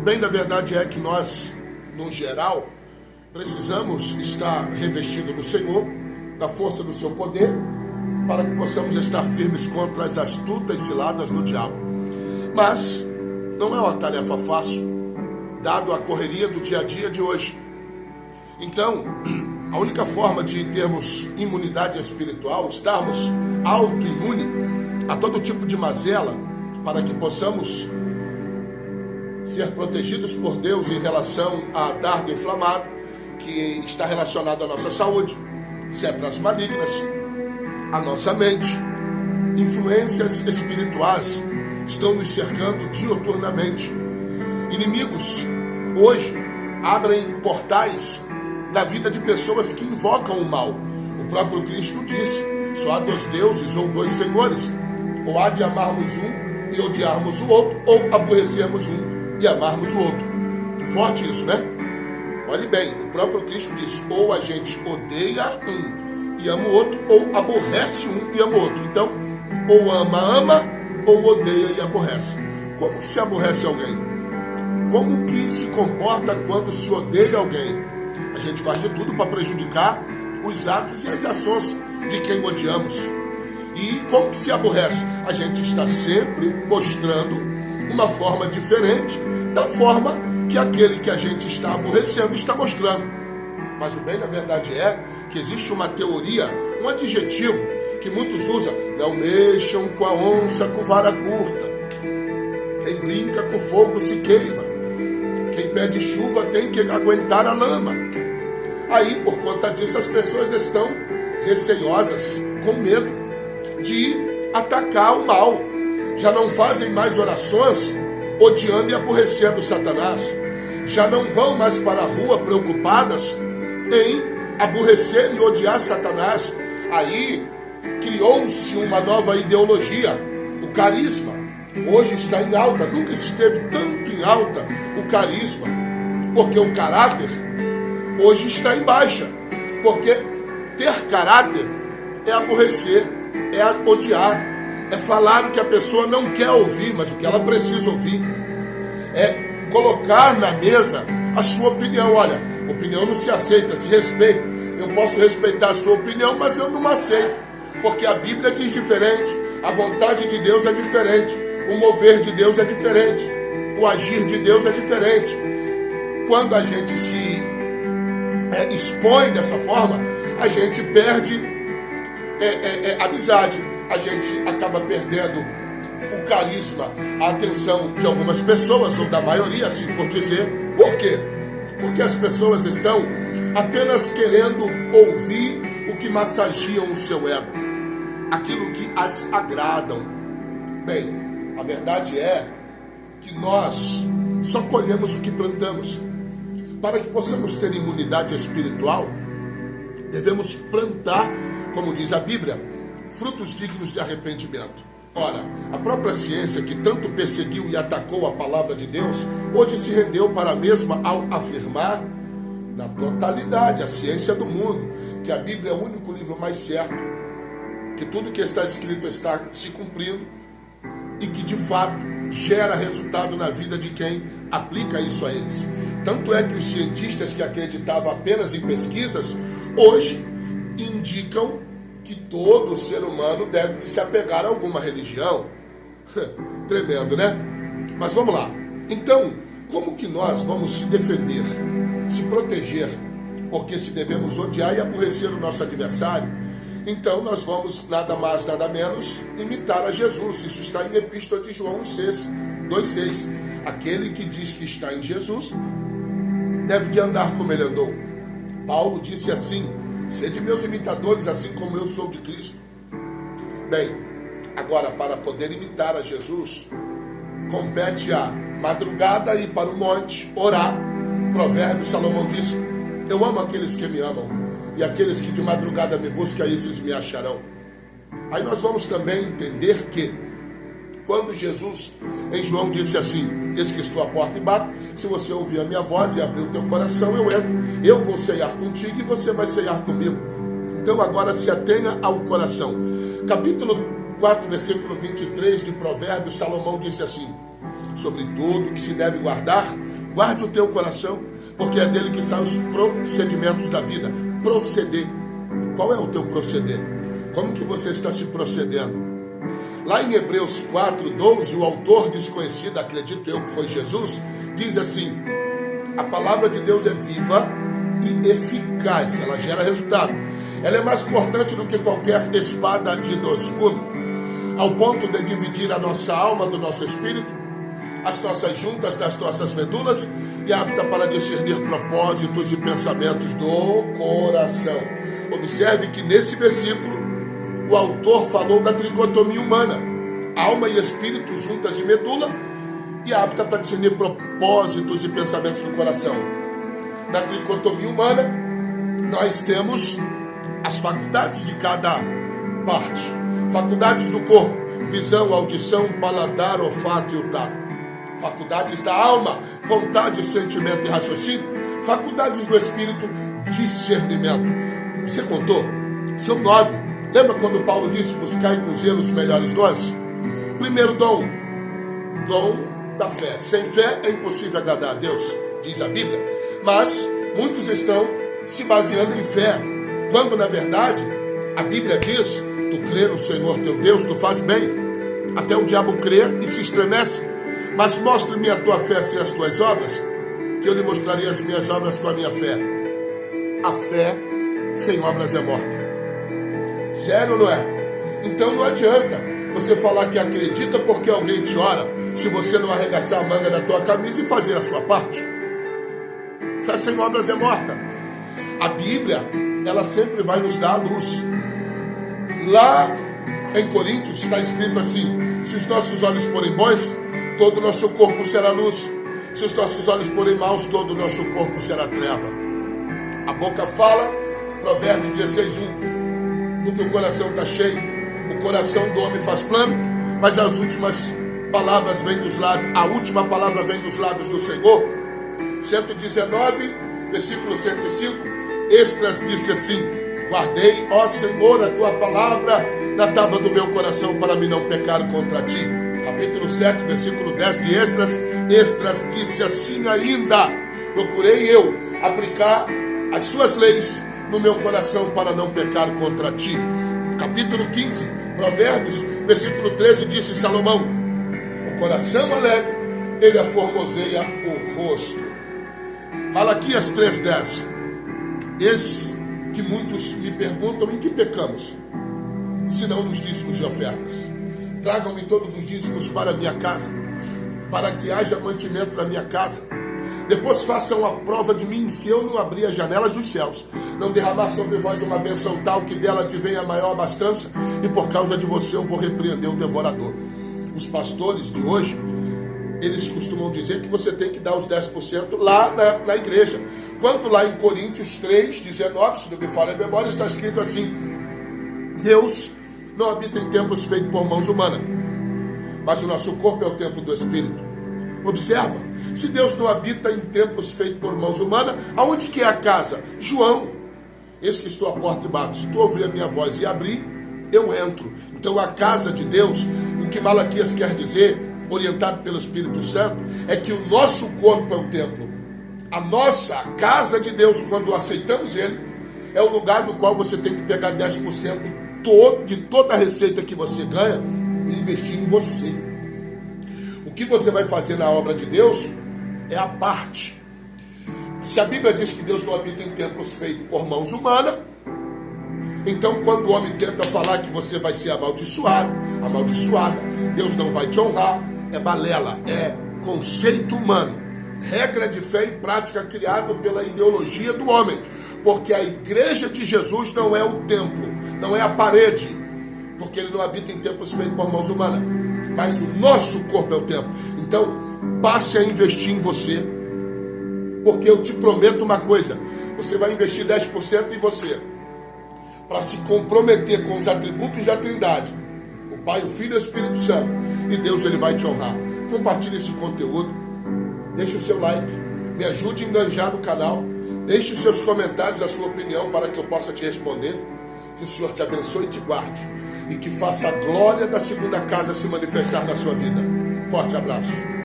bem da verdade é que nós, no geral, precisamos estar revestidos do Senhor, da força do seu poder, para que possamos estar firmes contra as astutas ciladas do diabo. Mas não é uma tarefa fácil, dado a correria do dia a dia de hoje. Então, a única forma de termos imunidade espiritual, estarmos autoimune a todo tipo de mazela, para que possamos ser protegidos por Deus em relação a dardo inflamado, que está relacionado à nossa saúde, setras malignas, a nossa mente. Influências espirituais estão nos cercando diuturnamente. Inimigos hoje abrem portais na vida de pessoas que invocam o mal. O próprio Cristo disse: só há dois deuses ou dois senhores, ou há de amarmos um e odiarmos o outro, ou aborrecermos um e amarmos o outro. Forte isso, né? Olhe bem, o próprio Cristo diz: ou a gente odeia um e ama o outro, ou aborrece um e ama o outro. Então, ou ama, ou odeia e aborrece. Como que se aborrece alguém? Como que se comporta quando se odeia alguém? A gente faz de tudo para prejudicar os atos e as ações de quem odiamos. E como que se aborrece? A gente está sempre mostrando uma forma diferente da forma que aquele que a gente está aborrecendo está mostrando. Mas o bem, na verdade, é que existe uma teoria, um adjetivo que muitos usam: não mexam com a onça com vara curta. Quem brinca com fogo se queima. Quem pede chuva tem que aguentar a lama. Aí, por conta disso, as pessoas estão receiosas, com medo de atacar o mal. Já não fazem mais orações odiando e aborrecendo Satanás. Já não vão mais para a rua preocupadas em aborrecer e odiar Satanás. Aí criou-se uma nova ideologia, o carisma. Hoje está em alta, nunca esteve tanto em alta o carisma, porque o caráter hoje está em baixa, porque ter caráter é aborrecer, é odiar, é falar o que a pessoa não quer ouvir, mas o que ela precisa ouvir, é colocar na mesa a sua opinião. Olha, opinião não se aceita, se respeita. Eu posso respeitar a sua opinião, mas eu não aceito, porque a Bíblia diz diferente, a vontade de Deus é diferente, o mover de Deus é diferente, o agir de Deus é diferente. Quando a gente se expõe dessa forma, a gente perde amizade, a gente acaba perdendo o carisma, a atenção de algumas pessoas, ou da maioria, assim por dizer. Por quê? Porque as pessoas estão apenas querendo ouvir o que massagiam o seu ego, aquilo que as agradam. Bem, a verdade é que nós só colhemos o que plantamos. Para que possamos ter imunidade espiritual, devemos plantar, como diz a Bíblia, frutos dignos de arrependimento. Ora, a própria ciência, que tanto perseguiu e atacou a palavra de Deus, hoje se rendeu para a mesma ao afirmar, na totalidade, a ciência do mundo, que a Bíblia é o único livro mais certo, que tudo que está escrito está se cumprindo e que, de fato, gera resultado na vida de quem aplica isso a eles. Tanto é que os cientistas que acreditavam apenas em pesquisas, hoje indicam que todo ser humano deve se apegar a alguma religião. Tremendo, né? Mas vamos lá. Então, como que nós vamos se defender, se proteger? Porque se devemos odiar e aborrecer o nosso adversário, então nós vamos, nada mais, nada menos, imitar a Jesus. Isso está em Epístola de João 2,6. Aquele que diz que está em Jesus deve de andar como ele andou. Paulo disse assim: sede meus imitadores, assim como eu sou de Cristo. Bem, agora, para poder imitar a Jesus, compete a madrugada ir para o monte, orar. Provérbios, Salomão disse: eu amo aqueles que me amam, e aqueles que de madrugada me buscam, esses me acharão. Aí nós vamos também entender que, quando Jesus, em João, disse assim: eis que estou à porta e bato, se você ouvir a minha voz e abrir o teu coração, eu entro, eu vou ceiar contigo e você vai ceiar comigo. Então agora se atenha ao coração. Capítulo 4, versículo 23 de Provérbios, Salomão disse assim: sobre tudo que se deve guardar, Guarde o teu coração, porque é dele que saem os procedimentos da vida. Proceder. Qual é o teu proceder? Como que você está se procedendo? Lá em Hebreus 4:12, o autor desconhecido, acredito eu que foi Jesus, diz assim: a palavra de Deus é viva e eficaz, ela gera resultado. Ela é mais cortante do que qualquer espada de dois gumes, ao ponto de dividir a nossa alma do nosso espírito, as nossas juntas das nossas medulas, e apta para discernir propósitos e pensamentos do coração. Observe que nesse versículo o autor falou da tricotomia humana, alma e espírito juntas de medula, e apta para discernir propósitos e pensamentos do coração. Na tricotomia humana, nós temos as faculdades de cada parte. Faculdades do corpo: visão, audição, paladar, olfato e o tato. Faculdades da alma: vontade, sentimento e raciocínio. Faculdades do espírito: discernimento. Você contou? São 9. Lembra quando Paulo disse: buscai com zelo os melhores dons? Primeiro dom da fé. Sem fé é impossível agradar a Deus, diz a Bíblia. Mas muitos estão se baseando em fé, quando na verdade a Bíblia diz: tu crê no Senhor teu Deus, tu faz bem. Até o diabo crê e se estremece. Mas mostre-me a tua fé sem as tuas obras, que eu lhe mostrarei as minhas obras com a minha fé. A fé sem obras é morta. Sério ou não é? Então não adianta você falar que acredita porque alguém te ora, se você não arregaçar a manga da tua camisa e fazer a sua parte. Fé sem obras é morta. A Bíblia, ela sempre vai nos dar a luz. Lá em Coríntios está escrito assim: se os nossos olhos forem bons, todo o nosso corpo será luz. Se os nossos olhos forem maus, todo o nosso corpo será treva. A boca fala, Provérbios 16:1. Do que o coração está cheio, o coração do homem faz plano, mas as últimas palavras vêm dos lábios, a última palavra vem dos lábios do Senhor. 119, versículo 105, Esdras disse assim: guardei, ó Senhor, a tua palavra na tábua do meu coração, para me não pecar contra ti. Capítulo 7, versículo 10 de Esdras disse assim ainda: procurei eu aplicar as suas leis no meu coração para não pecar contra ti. Capítulo 15, Provérbios, versículo 13, disse Salomão: o coração alegre, ele aformoseia o rosto. Malaquias 3:10. Eis que muitos me perguntam: em que pecamos, se não nos dízimos e ofertas? Tragam-me todos os dízimos para a minha casa, para que haja mantimento na minha casa. Depois façam a prova de mim, se eu não abrir as janelas dos céus, não derramar sobre vós uma bênção tal, que dela te venha a maior abastança, e por causa de você eu vou repreender o devorador. Os pastores de hoje, eles costumam dizer que você tem que dar os 10% lá na igreja. Quando lá em Coríntios 3:19, se não me falha a memória, está escrito assim: Deus não habita em templos feitos por mãos humanas, mas o nosso corpo é o templo do Espírito. Observa, se Deus não habita em templos feitos por mãos humanas, aonde que é a casa? João: eis que estou à porta e bato, se tu ouvir a minha voz e abrir, eu entro. Então a casa de Deus, o que Malaquias quer dizer, orientado pelo Espírito Santo, é que o nosso corpo é o templo. A nossa casa de Deus, quando aceitamos Ele, é o lugar do qual você tem que pegar 10% de toda a receita que você ganha e investir em você. O que você vai fazer na obra de Deus é a parte. Se a Bíblia diz que Deus não habita em templos feitos por mãos humanas, então quando o homem tenta falar que você vai ser amaldiçoada, Deus não vai te honrar, é balela, é conceito humano, regra de fé e prática criado pela ideologia do homem, porque a igreja de Jesus não é o templo, não é a parede, porque ele não habita em templos feitos por mãos humanas, mas o nosso corpo é o templo. Então passe a investir em você, porque eu te prometo uma coisa: você vai investir 10% em você, para se comprometer com os atributos da Trindade, o Pai, o Filho e o Espírito Santo, e Deus ele vai te honrar. Compartilhe esse conteúdo, deixe o seu like, me ajude a enganjar no canal, deixe os seus comentários, a sua opinião, para que eu possa te responder. Que o Senhor te abençoe e te guarde, e que faça a glória da segunda casa se manifestar na sua vida. Forte abraço.